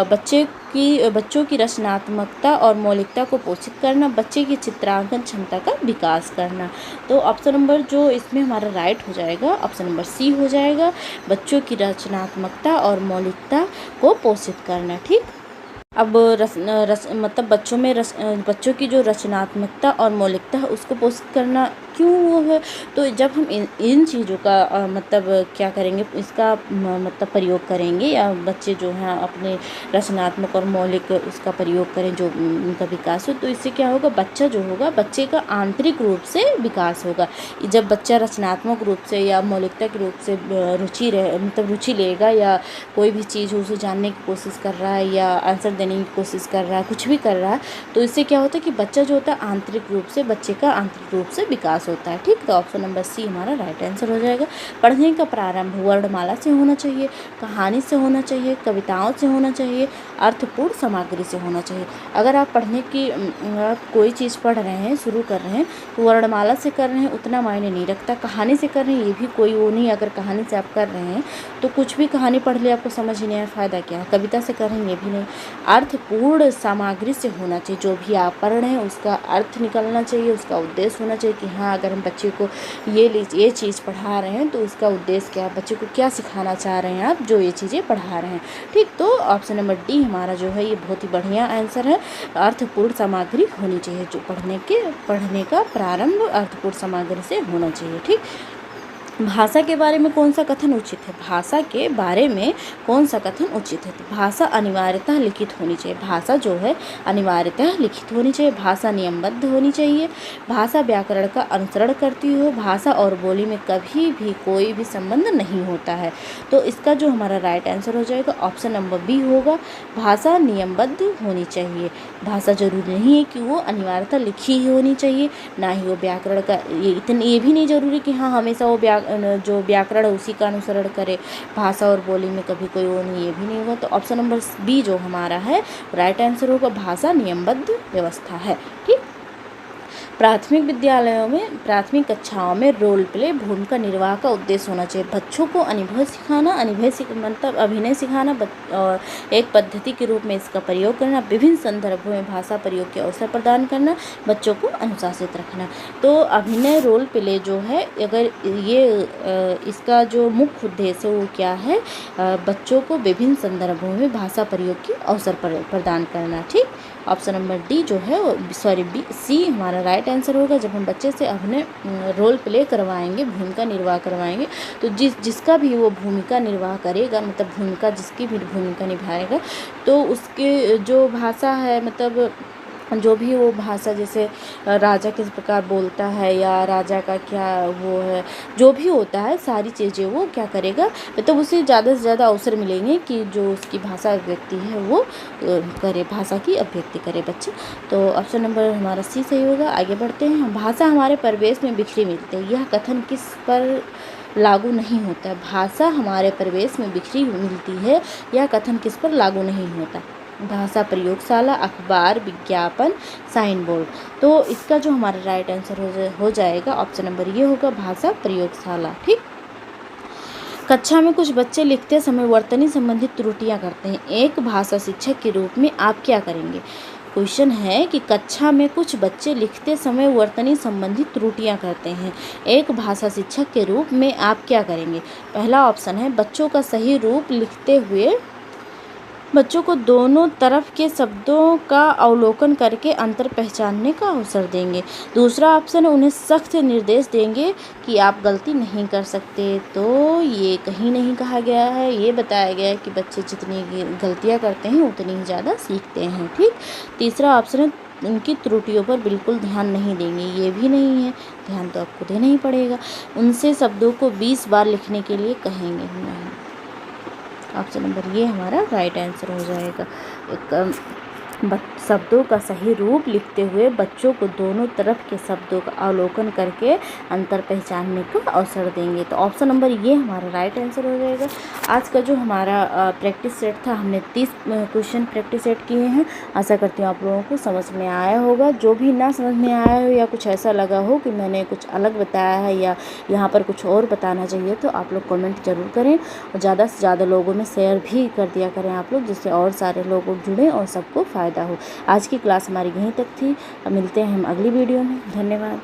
बच्चों की रचनात्मकता और मौलिकता को पोषित करना, बच्चे की चित्रांकन क्षमता का विकास करना। तो ऑप्शन नंबर जो इसमें हमारा राइट हो जाएगा ऑप्शन नंबर सी हो जाएगा, बच्चों की रचनात्मकता और मौलिकता को पोषित करना। ठीक, अब मतलब बच्चों की जो रचनात्मकता और मौलिकता है उसको पोषित करना क्यों वो है, तो जब हम इन चीज़ों का मतलब क्या करेंगे, इसका मतलब प्रयोग करेंगे, या बच्चे जो हैं अपने रचनात्मक और मौलिक उसका प्रयोग करें, जो उनका विकास हो, तो इससे क्या होगा, बच्चा जो होगा बच्चे का आंतरिक रूप से विकास होगा। जब बच्चा रचनात्मक रूप से या मौलिकता के रूप से रुचि लेगा, या कोई भी चीज़ उसे जानने की कोशिश कर रहा है या आंसर देने की कोशिश कर रहा है, कुछ भी कर रहा है, तो इससे क्या होता है कि बच्चा जो होता है आंतरिक रूप से, बच्चे का आंतरिक रूप से विकास विकास होता है। ठीक, तो ऑप्शन नंबर सी हमारा राइट आंसर हो जाएगा। पढ़ने का प्रारंभ वर्णमाला से होना चाहिए, कहानी से होना चाहिए, कविताओं से होना चाहिए, अर्थपूर्ण सामग्री से होना चाहिए। अगर आप पढ़ने की कोई चीज़ पढ़ रहे हैं, शुरू कर रहे हैं, तो वर्णमाला से कर रहे हैं उतना मायने नहीं रखता। कहानी से कर रहे हैं ये भी कोई वो नहीं, अगर कहानी से आप कर रहे हैं तो कुछ भी कहानी पढ़ ले आपको समझ ही नहीं आया, फ़ायदा क्या है। कविता से कर रहे हैं ये भी नहीं। अर्थपूर्ण सामग्री से होना चाहिए, जो भी आप पढ़ रहे हैं उसका अर्थ निकलना चाहिए, उसका उद्देश्य होना चाहिए कि हाँ, अगर हम बच्चे को ये चीज़ पढ़ा रहे हैं तो उसका उद्देश्य क्या है, बच्चे को क्या सिखाना चाह रहे हैं आप जो ये चीज़ें पढ़ा रहे हैं। ठीक, तो ऑप्शन नंबर डी हमारा जो है ये बहुत ही बढ़िया आंसर है। अर्थपूर्ण सामग्री होनी चाहिए, जो पढ़ने का प्रारंभ अर्थपूर्ण सामग्री से होना चाहिए। ठीक, भाषा के बारे में कौन सा कथन उचित है? भाषा के बारे में कौन सा कथन उचित है? तो भाषा अनिवार्यतः लिखित होनी चाहिए। भाषा जो है अनिवार्यतः लिखित होनी चाहिए। भाषा नियमबद्ध होनी चाहिए। भाषा व्याकरण का अनुसरण करती हो। भाषा और बोली में कभी भी कोई भी संबंध नहीं होता है। तो इसका जो हमारा राइट आंसर हो जाएगा ऑप्शन नंबर बी होगा। भाषा नियमबद्ध होनी चाहिए। भाषा जरूरी नहीं है कि वो अनिवार्यतः लिखी ही होनी चाहिए, ना ही वो व्याकरण का ये भी नहीं जरूरी कि हाँ हमेशा वो जो व्याकरण है उसी का अनुसरण करे। भाषा और बोली में कभी कोई वो नहीं, ये भी नहीं होगा। तो ऑप्शन नंबर बी जो हमारा है राइट आंसर होगा। भाषा नियमबद्ध व्यवस्था है। ठीक, प्राथमिक विद्यालयों में प्राथमिक कक्षाओं में रोल प्ले भूमिका निर्वाह का उद्देश्य होना चाहिए। बच्चों को अनुभव सिखाना, मतलब अभिनय सिखाना और एक पद्धति के रूप में इसका प्रयोग करना, विभिन्न संदर्भों में भाषा प्रयोग के अवसर प्रदान करना, बच्चों को अनुशासित रखना। तो अभिनय रोल प्ले जो है, अगर ये इसका जो मुख्य उद्देश्य है वो क्या है, बच्चों को विभिन्न संदर्भों में भाषा प्रयोग के अवसर प्रदान करना। ठीक, ऑप्शन नंबर डी जो है सी हमारा राइट आंसर होगा। जब हम बच्चे से अपने रोल प्ले करवाएंगे, भूमिका निर्वाह करवाएंगे, तो जिसका भी वो भूमिका निर्वाह करेगा, मतलब जिसकी भी भूमिका निभाएगा, तो उसके जो भाषा है, मतलब जो भी वो भाषा, जैसे राजा किस प्रकार बोलता है या राजा का क्या वो है, जो भी होता है सारी चीज़ें वो क्या करेगा, मतलब उसे ज़्यादा से ज़्यादा अवसर मिलेंगे कि जो उसकी भाषा अभिव्यक्ति है वो करे, भाषा की अभिव्यक्ति करे बच्चे। तो ऑप्शन नंबर हमारा सी सही होगा। आगे बढ़ते हैं। भाषा हमारे परिवेश में बिखरी मिलती है, यह कथन किस पर लागू नहीं होता है? भाषा हमारे परिवेश में बिखरी मिलती है, यह कथन किस पर लागू नहीं होता? भाषा प्रयोगशाला, अखबार, विज्ञापन, साइन बोर्ड। तो इसका जो हमारा राइट आंसर हो जाएगा ऑप्शन नंबर ये होगा, भाषा प्रयोगशाला। ठीक, कक्षा में कुछ बच्चे लिखते समय वर्तनी संबंधित त्रुटियां करते हैं, एक भाषा शिक्षक के रूप में आप क्या करेंगे? क्वेश्चन है कि कक्षा में कुछ बच्चे लिखते समय वर्तनी संबंधित त्रुटियां करते हैं, एक भाषा शिक्षक के रूप में आप क्या करेंगे? पहला ऑप्शन है बच्चों का सही रूप लिखते हुए बच्चों को दोनों तरफ के शब्दों का अवलोकन करके अंतर पहचानने का अवसर देंगे। दूसरा ऑप्शन है उन्हें सख्त निर्देश देंगे कि आप गलती नहीं कर सकते। तो ये कहीं नहीं कहा गया है, ये बताया गया है कि बच्चे जितनी गलतियां करते हैं उतनी ही ज़्यादा सीखते हैं। ठीक, तीसरा ऑप्शन है उनकी त्रुटियों पर बिल्कुल ध्यान नहीं देंगे, ये भी नहीं है, ध्यान तो आपको देना ही पड़ेगा। उनसे शब्दों को 20 बार लिखने के लिए कहेंगे नहीं। ऑप्शन नंबर ये हमारा राइट आंसर हो जाएगा। शब्दों का सही रूप लिखते हुए बच्चों को दोनों तरफ के शब्दों का अवलोकन करके अंतर पहचानने का अवसर देंगे। तो ऑप्शन नंबर ये हमारा राइट आंसर हो जाएगा। आज का जो हमारा प्रैक्टिस सेट था, हमने 30 क्वेश्चन प्रैक्टिस सेट किए हैं। आशा करती हूँ आप लोगों को समझ में आया होगा। जो भी ना समझ में आया हो या कुछ ऐसा लगा हो कि मैंने कुछ अलग बताया है या यहाँ पर कुछ और बताना चाहिए, तो आप लोग कमेंट ज़रूर करें और ज़्यादा से ज़्यादा लोगों में शेयर भी कर दिया करें आप लोग, जिससे और सारे लोग जुड़ें और सबको फ़ायदा हो। आज की क्लास हमारी यहीं तक थी। मिलते हैं हम अगली वीडियो में। धन्यवाद।